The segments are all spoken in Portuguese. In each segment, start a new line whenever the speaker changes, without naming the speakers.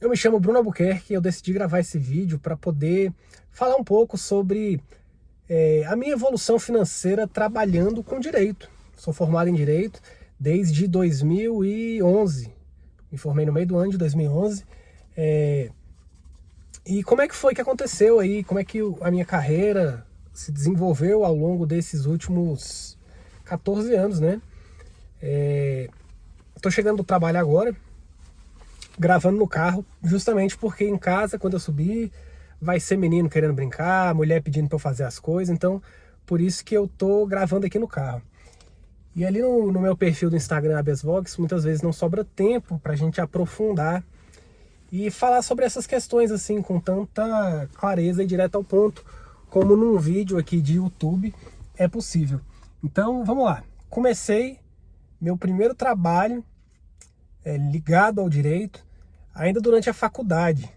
Eu me chamo Bruno Albuquerque e eu decidi gravar esse vídeo para poder falar um pouco sobre a minha evolução financeira trabalhando com direito. Sou formado em direito desde 2011. Me formei no meio do ano de 2011. E como é que foi que aconteceu aí? Como é que a minha carreira se desenvolveu ao longo desses últimos 14 anos, né? Tô chegando do trabalho agora, gravando no carro, justamente porque em casa, quando eu subir, vai ser menino querendo brincar, mulher pedindo pra eu fazer as coisas, então por isso que eu tô gravando aqui no carro. E ali no meu perfil do Instagram, Habeas Vox, muitas vezes não sobra tempo pra gente aprofundar e falar sobre essas questões assim com tanta clareza e direto ao ponto, como num vídeo aqui de YouTube é possível. Então vamos lá. Comecei meu primeiro trabalho ligado ao direito ainda durante a faculdade.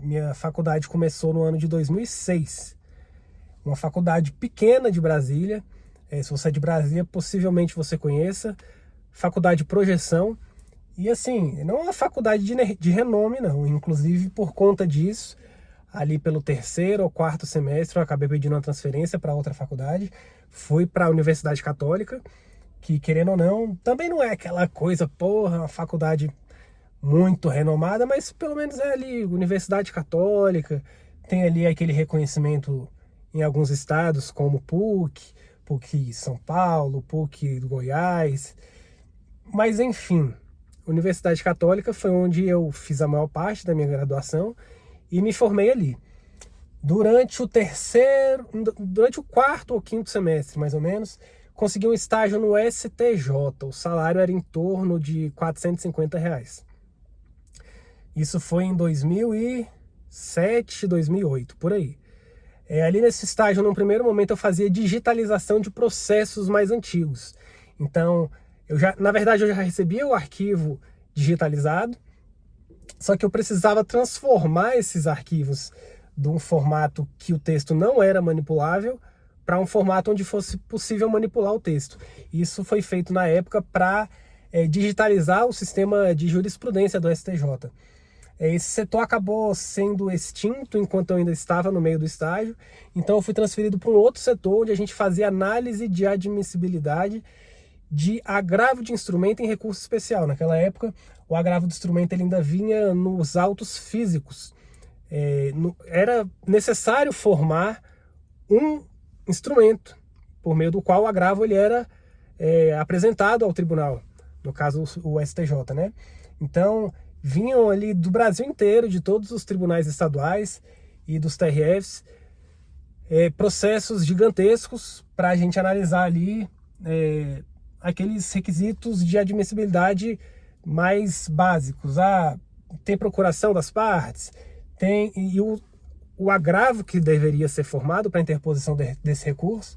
Minha faculdade começou no ano de 2006. Uma faculdade pequena de Brasília. Se você é de Brasília, possivelmente você conheça. Faculdade de Projeção. E assim, não é uma faculdade de renome, não. Inclusive, por conta disso, ali pelo terceiro ou quarto semestre, eu acabei pedindo uma transferência para outra faculdade. Fui para a Universidade Católica, que, querendo ou não, também não é aquela coisa, porra, uma faculdade muito renomada, mas pelo menos é ali Universidade Católica, tem ali aquele reconhecimento em alguns estados, como PUC São Paulo, PUC do Goiás. Mas enfim, Universidade Católica foi onde eu fiz a maior parte da minha graduação e me formei ali. Durante o quarto ou quinto semestre, mais ou menos, consegui um estágio no STJ. O salário era em torno de R$ 450. Isso foi em 2007, 2008, por aí. Ali nesse estágio, num primeiro momento, eu fazia digitalização de processos mais antigos. Então, na verdade, eu já recebia o arquivo digitalizado, só que eu precisava transformar esses arquivos de um formato que o texto não era manipulável para um formato onde fosse possível manipular o texto. Isso foi feito na época para digitalizar o sistema de jurisprudência do STJ. Esse setor acabou sendo extinto enquanto eu ainda estava no meio do estágio, então eu fui transferido para um outro setor onde a gente fazia análise de admissibilidade de agravo de instrumento em recurso especial. Naquela época, o agravo de instrumento ele ainda vinha nos autos físicos. Era necessário formar um instrumento por meio do qual o agravo ele era apresentado ao tribunal, no caso o STJ, né? Então, vinham ali do Brasil inteiro, de todos os tribunais estaduais e dos TRFs, processos gigantescos para a gente analisar ali aqueles requisitos de admissibilidade mais básicos. Tem procuração das partes, e o agravo que deveria ser formado para a interposição desse recurso,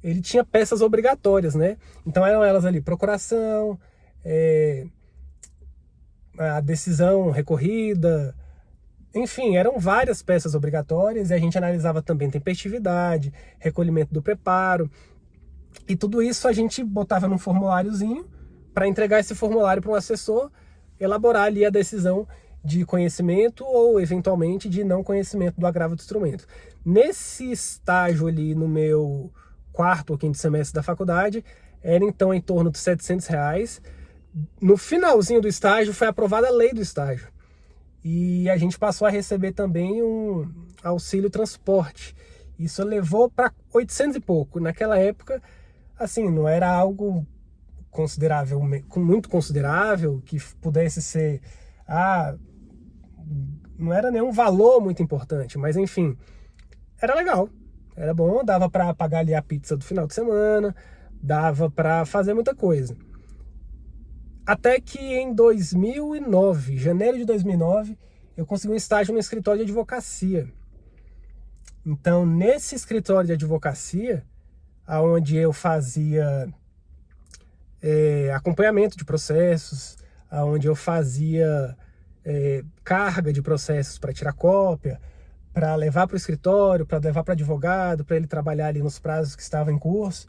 ele tinha peças obrigatórias, né? Então eram elas ali, procuração, a decisão recorrida, enfim, eram várias peças obrigatórias e a gente analisava também tempestividade, recolhimento do preparo, e tudo isso a gente botava num formuláriozinho para entregar esse formulário para um assessor elaborar ali a decisão de conhecimento ou eventualmente de não conhecimento do agravo do instrumento. Nesse estágio ali no meu quarto ou quinto semestre da faculdade, era então em torno de R$ 700. No finalzinho do estágio foi aprovada a lei do estágio e a gente passou a receber também um auxílio transporte. Isso levou para 800 e pouco. Naquela época, assim, não era algo considerável, muito considerável, que pudesse ser não era nenhum valor muito importante, mas enfim, era legal, era bom, dava para pagar ali a pizza do final de semana, dava para fazer muita coisa. Até que em 2009, janeiro de 2009, eu consegui um estágio no escritório de advocacia. Então, nesse escritório de advocacia, onde eu fazia acompanhamento de processos, onde eu fazia carga de processos para tirar cópia, para levar para o escritório, para levar para advogado, para ele trabalhar ali nos prazos que estavam em curso.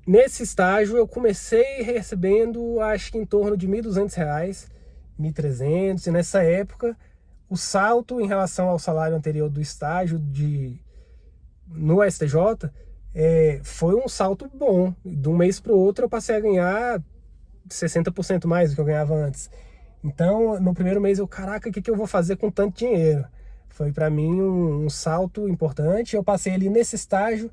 Nesse estágio eu comecei recebendo, acho que em torno de R$ 1.200, 1.300, e nessa época o salto em relação ao salário anterior do estágio no STJ foi um salto bom. De um mês para o outro eu passei a ganhar 60% mais do que eu ganhava antes. Então, no primeiro mês caraca, o que eu vou fazer com tanto dinheiro? Foi para mim um salto importante. Eu passei ali nesse estágio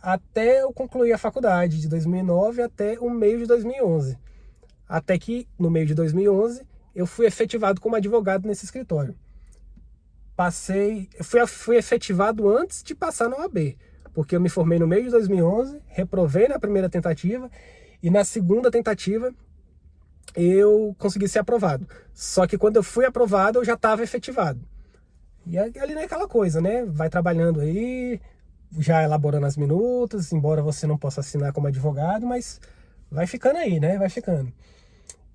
até eu concluir a faculdade, de 2009 até o meio de 2011. Até que, no meio de 2011, eu fui efetivado como advogado nesse escritório. Fui efetivado antes de passar na OAB, porque eu me formei no meio de 2011, reprovei na primeira tentativa, e na segunda tentativa eu consegui ser aprovado. Só que quando eu fui aprovado, eu já estava efetivado. E ali não é aquela coisa, né? Vai trabalhando aí, já elaborando as minutas, embora você não possa assinar como advogado, mas vai ficando aí, né? Vai ficando.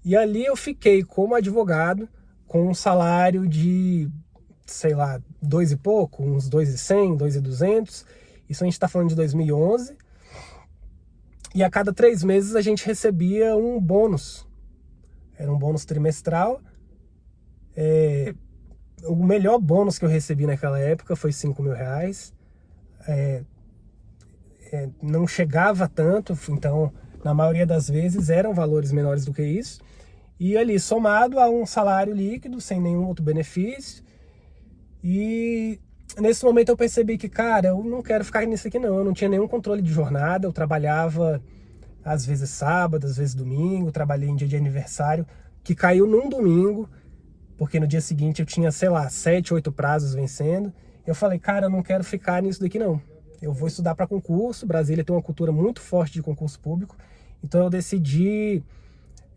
E ali eu fiquei como advogado com um salário de, sei lá, 2 e pouco, uns 2.100, 2.200. Isso a gente está falando de 2011. E a cada 3 meses a gente recebia um bônus. Era um bônus trimestral. O melhor bônus que eu recebi naquela época foi R$5.000. Não chegava tanto, então na maioria das vezes eram valores menores do que isso. E ali, somado a um salário líquido, sem nenhum outro benefício. E nesse momento eu percebi que, cara, eu não quero ficar nisso aqui não. Eu não tinha nenhum controle de jornada, eu trabalhava às vezes sábado, às vezes domingo, trabalhei em dia de aniversário, que caiu num domingo, porque no dia seguinte eu tinha, sei lá, 7, 8 prazos vencendo. Eu falei, cara, eu não quero ficar nisso daqui não. Eu vou estudar para concurso. Brasília tem uma cultura muito forte de concurso público, então eu decidi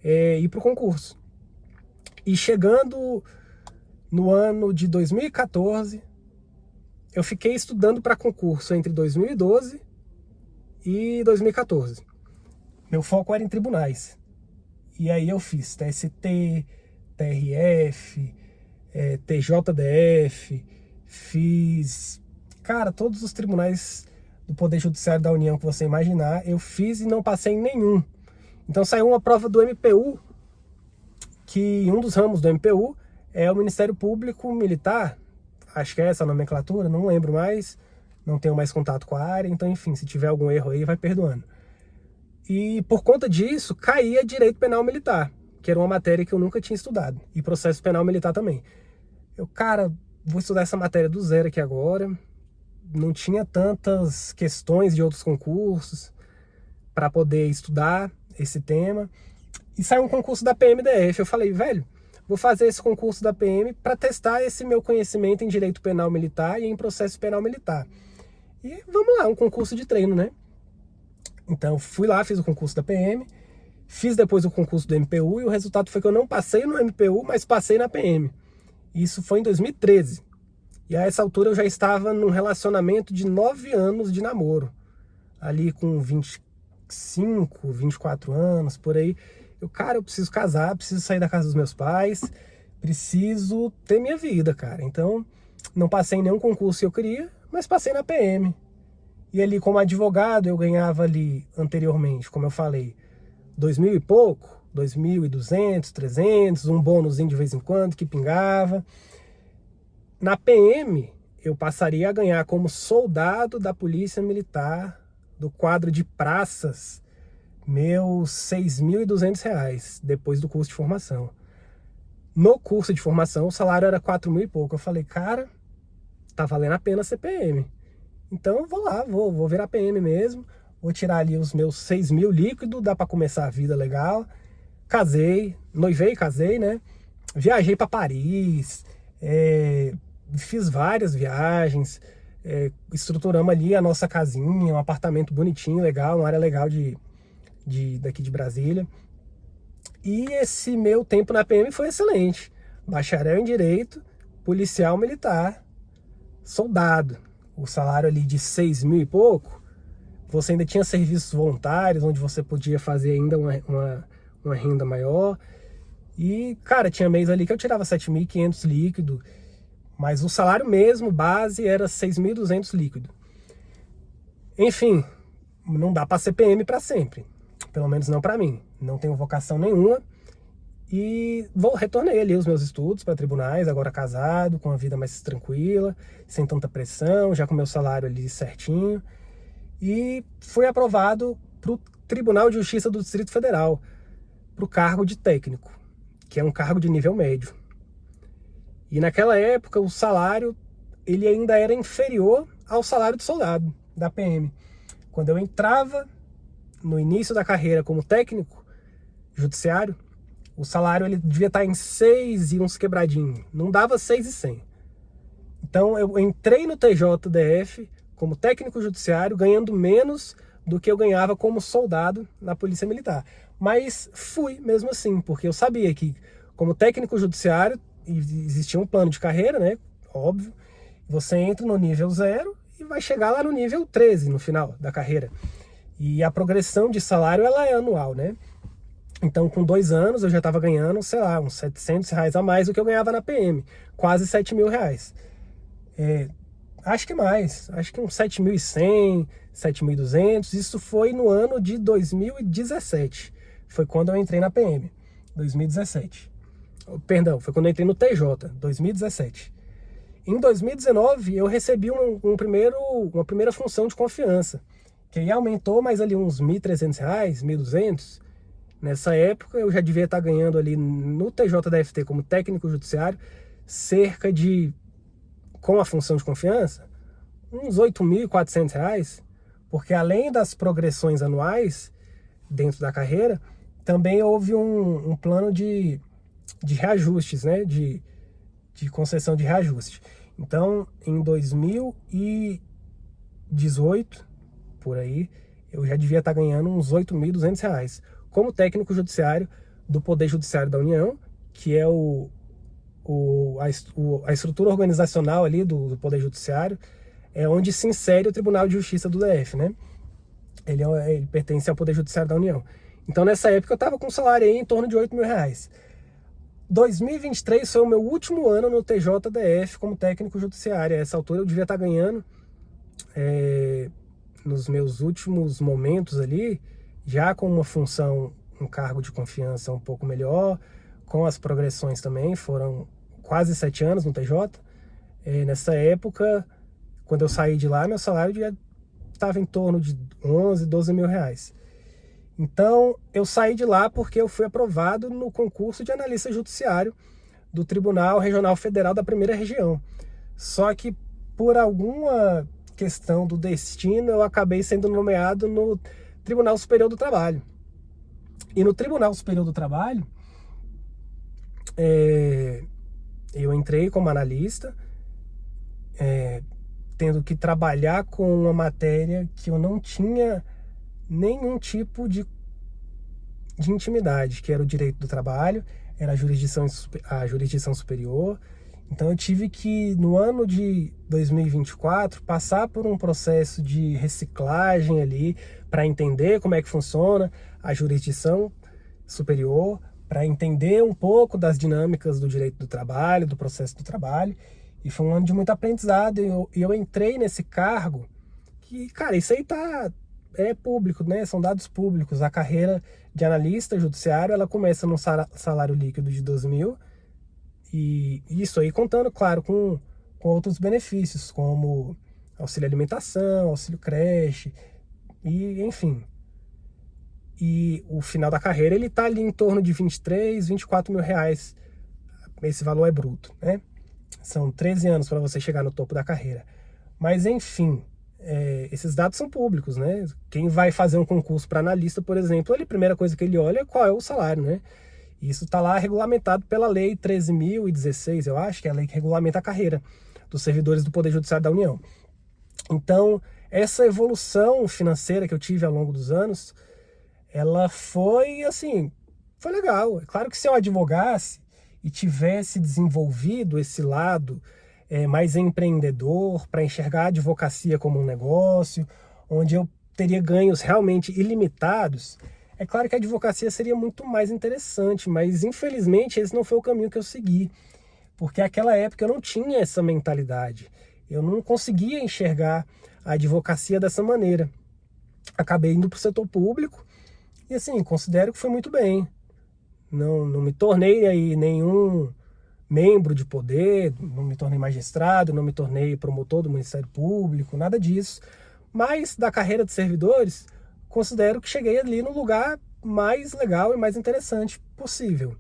ir para o concurso. E chegando no ano de 2014, eu fiquei estudando para concurso entre 2012 e 2014. Meu foco era em tribunais. E aí eu fiz TST, TRF, TJDF, fiz, cara, todos os tribunais do Poder Judiciário da União que você imaginar, eu fiz e não passei em nenhum. Então saiu uma prova do MPU, que um dos ramos do MPU é o Ministério Público Militar, acho que é essa a nomenclatura, não lembro mais, não tenho mais contato com a área, então enfim, se tiver algum erro aí, vai perdoando. E por conta disso, caía Direito Penal Militar, que era uma matéria que eu nunca tinha estudado, e Processo Penal Militar também. Eu, cara, vou estudar essa matéria do zero aqui agora, não tinha tantas questões de outros concursos para poder estudar esse tema. E saiu um concurso da PMDF. Eu falei, velho, vou fazer esse concurso da PM para testar esse meu conhecimento em Direito Penal Militar e em Processo Penal Militar. E vamos lá, um concurso de treino, né? Então fui lá, fiz o concurso da PM, fiz depois o concurso do MPU e o resultado foi que eu não passei no MPU, mas passei na PM. Isso foi em 2013. E a essa altura eu já estava num relacionamento de 9 anos de namoro. Ali com 25, 24 anos, por aí. Eu preciso casar, preciso sair da casa dos meus pais, preciso ter minha vida, cara. Então, não passei em nenhum concurso que eu queria, mas passei na PM. E ali, como advogado, eu ganhava ali, anteriormente, como eu falei, 2.000 e pouco, 2.200, 300, um bônusinho de vez em quando que pingava. Na PM, eu passaria a ganhar como soldado da Polícia Militar, do quadro de praças, meus R$6.200 depois do curso de formação. No curso de formação, o salário era 4.000 e pouco. Eu falei, cara, tá valendo a pena ser PM. Então eu vou lá, vou virar PM mesmo, vou tirar ali os meus 6.000 líquido, dá para começar a vida legal. Casei, noivei e casei, né? Viajei para Paris, fiz várias viagens, estruturamos ali a nossa casinha, um apartamento bonitinho, legal, uma área legal daqui de Brasília. E esse meu tempo na PM foi excelente. Bacharel em Direito, policial militar, soldado. O salário ali de 6.000 e pouco, você ainda tinha serviços voluntários, onde você podia fazer ainda uma renda maior. E, cara, tinha mês ali que eu tirava 7.500 líquido, mas o salário mesmo, base, era 6.200 líquido. Enfim, não dá para ser PM para sempre. Pelo menos não para mim. Não tenho vocação nenhuma. E retornei ali os meus estudos para tribunais, agora casado, com uma vida mais tranquila, sem tanta pressão, já com meu salário ali certinho. E fui aprovado para o Tribunal de Justiça do Distrito Federal, para o cargo de técnico, que é um cargo de nível médio. E naquela época o salário ele ainda era inferior ao salário de soldado da PM. Quando eu entrava no início da carreira como técnico judiciário, o salário ele devia estar em 6 e uns quebradinhos, não dava 6.100. Então eu entrei no TJDF como técnico judiciário ganhando menos do que eu ganhava como soldado na Polícia Militar. Mas fui mesmo assim, porque eu sabia que como técnico judiciário existia um plano de carreira, né? Óbvio. Você entra no nível 0 e vai chegar lá no nível 13 no final da carreira. E a progressão de salário ela é anual, né? Então, com 2 anos, eu já estava ganhando, sei lá, uns R$ 700 a mais do que eu ganhava na PM. Quase R$ 7.000. Acho que mais. Acho que uns 7.100, 7.200. Isso foi no ano de 2017. Foi quando eu entrei na PM. 2017. Perdão, foi quando eu entrei no TJ. 2017. Em 2019, eu recebi uma primeira função de confiança. Que aí aumentou mais ali uns R$ 1.300, 1.200. Nessa época eu já devia estar ganhando ali no TJDFT como técnico judiciário cerca de, com a função de confiança, uns R$ 8.400, porque além das progressões anuais dentro da carreira, também houve um plano de reajustes, né? De concessão de reajuste. Então, em 2018, por aí, eu já devia estar ganhando uns R$ 8.200 como técnico judiciário do Poder Judiciário da União, que é a estrutura organizacional ali do Poder Judiciário, é onde se insere o Tribunal de Justiça do DF, né? Ele pertence ao Poder Judiciário da União. Então, nessa época, eu estava com um salário aí em torno de R$ 8.000. 2023 foi o meu último ano no TJDF como técnico judiciário. A essa altura eu devia estar ganhando, nos meus últimos momentos ali, já com uma função, um cargo de confiança um pouco melhor, com as progressões também, foram quase 7 anos no TJ. Nessa época, quando eu saí de lá, meu salário já estava em torno de 11, 12 mil reais. Então, eu saí de lá porque eu fui aprovado no concurso de analista judiciário do Tribunal Regional Federal da Primeira Região. Só que, por alguma questão do destino, eu acabei sendo nomeado no Tribunal Superior do Trabalho. E no Tribunal Superior do Trabalho, eu entrei como analista, tendo que trabalhar com uma matéria que eu não tinha nenhum tipo de intimidade, que era o direito do trabalho, era a jurisdição superior. Então eu tive que, no ano de 2024, passar por um processo de reciclagem ali, para entender como é que funciona a jurisdição superior, para entender um pouco das dinâmicas do direito do trabalho, do processo do trabalho. E foi um ano de muito aprendizado, e eu entrei nesse cargo que, cara, isso aí é público, né? São dados públicos. A carreira de analista judiciário, ela começa num salário líquido de 2.000, e isso aí contando, claro, com outros benefícios, como auxílio alimentação, auxílio creche, e enfim. E o final da carreira, ele tá ali em torno de 23, 24 mil reais. Esse valor é bruto, né? São 13 anos para você chegar no topo da carreira. Mas, enfim, esses dados são públicos, né? Quem vai fazer um concurso para analista, por exemplo, a primeira coisa que ele olha é qual é o salário, né? Isso está lá regulamentado pela Lei 13.016, eu acho, que é a lei que regulamenta a carreira dos servidores do Poder Judiciário da União. Então, essa evolução financeira que eu tive ao longo dos anos, ela foi, assim, foi legal. É claro que se eu advogasse e tivesse desenvolvido esse lado mais empreendedor, para enxergar a advocacia como um negócio, onde eu teria ganhos realmente ilimitados, é claro que a advocacia seria muito mais interessante, mas infelizmente esse não foi o caminho que eu segui, porque naquela época eu não tinha essa mentalidade, eu não conseguia enxergar a advocacia dessa maneira. Acabei indo para o setor público e, assim, considero que foi muito bem. não me tornei aí nenhum membro de poder, não me tornei magistrado, não me tornei promotor do Ministério Público, nada disso. Mas da carreira de servidores, considero que cheguei ali no lugar mais legal e mais interessante possível.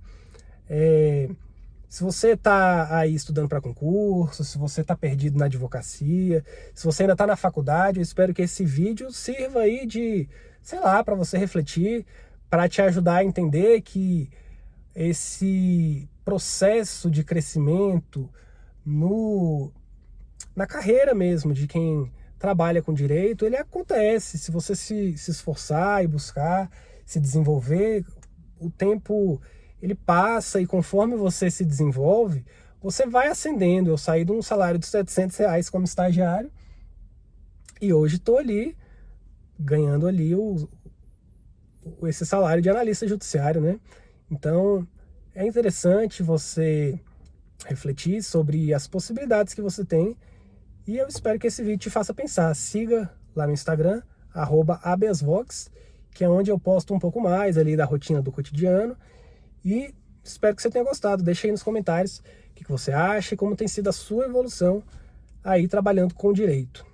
Se você está aí estudando para concurso, se você está perdido na advocacia, se você ainda está na faculdade, eu espero que esse vídeo sirva aí de, sei lá, para você refletir, para te ajudar a entender que esse processo de crescimento na carreira mesmo de quem trabalha com direito, ele acontece. Se você se esforçar e buscar se desenvolver, o tempo ele passa e conforme você se desenvolve, você vai ascendendo. Eu saí de um salário de R$ 700 como estagiário e hoje estou ali ganhando ali esse salário de analista judiciário, né? Então é interessante você refletir sobre as possibilidades que você tem e eu espero que esse vídeo te faça pensar. Siga lá no Instagram, @habeasvox, que é onde eu posto um pouco mais ali da rotina do cotidiano. E espero que você tenha gostado. Deixa aí nos comentários o que você acha e como tem sido a sua evolução aí trabalhando com direito.